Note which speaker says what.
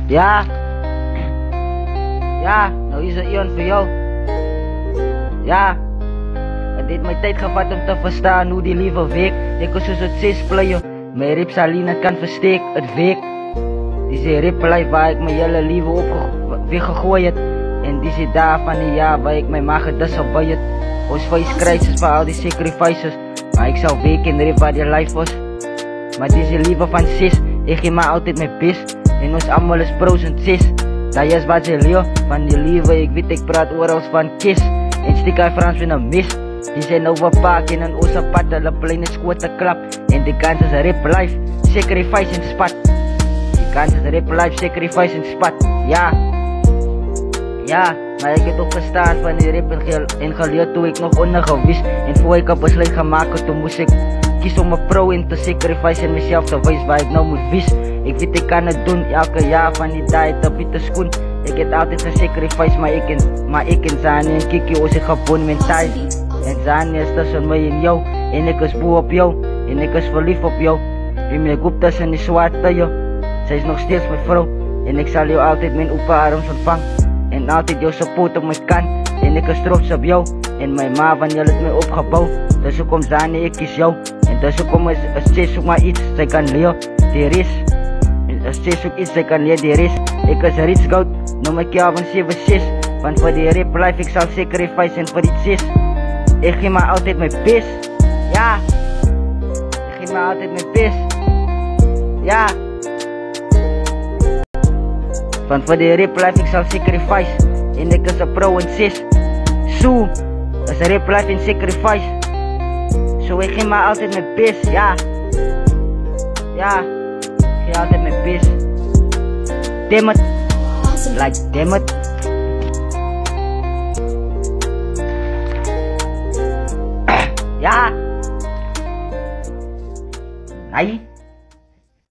Speaker 1: Ja, ja, nou is er iemand voor jou. Ja, het heeft mijn tijd gevat om te verstaan hoe die lieve week. Ik was zoals het 6 player, mijn rips alleen kan versteken, het week. Deze riplijf waar ik mijn hele leven op weggegooid heb. En deze daar van die jaar waar ik mijn maag dus op bij het. Ons face crisis voor al die sacrifices. Maar ik zou weken in de rip waar die life was. Maar deze lieve van sis, ik geef maar altijd mijn best. En ons allemaal is pro's en sis. Dat is wat ze leer van die lieve, ik weet ik praat overal van kiss. En stik uit Frans met een mis. Die zijn overpaak in een ossepad, hulle plein is te klap. En die kans is een rip life, sacrifice in spat. Die kans is een rip life, sacrifice in spat. Ja, ja, maar ik heb ook gestaan van die rip en geleerd toen ik nog ondergewist. En voor ik een besluit gemaakt, toen moest ik kies om een pro in te sacrifice en mezelf te wijzen waar ik nou moet wist. Ik weet ik kan het doen, elke jaar van die tijd op witte schoen. Ik heb altijd gesacrifice, maar ik en Zani en Kiki was ik gewoon met tijd. En Zani is tussen mij en jou, en ik is boe op jou, en ik is verliefd op jou. Wie mij goed tussen die zwarte jou, zij is nog steeds mijn vrouw. En ik zal jou altijd mijn open arms ontvangen, en altijd jou support op mijn kant. En ik is trots op jou, en mijn ma van jou heeft mij opgebouwd. Dus ook om Zani, ik kies jou. En dus ook om steeds zoek maar iets, zij kan leren, die is. Steeds zoek iets, zij kan leren, die is. Ik is rich goud, noem ik jou van 7-6. Want voor die rip life, ik zal sacrifice en voor die sis. Ik geef maar altijd mijn best. Ja, ik geef maar altijd mijn best. Ja, want voor die rip life, ik zal sacrifice. En ik is een pro en sis. Zo, dat is een rip life en sacrifice. Zo, ik geef maar altijd mijn best. Ja, ja, ik geef altijd mijn best. Damn it, like damn it. Ja, nee.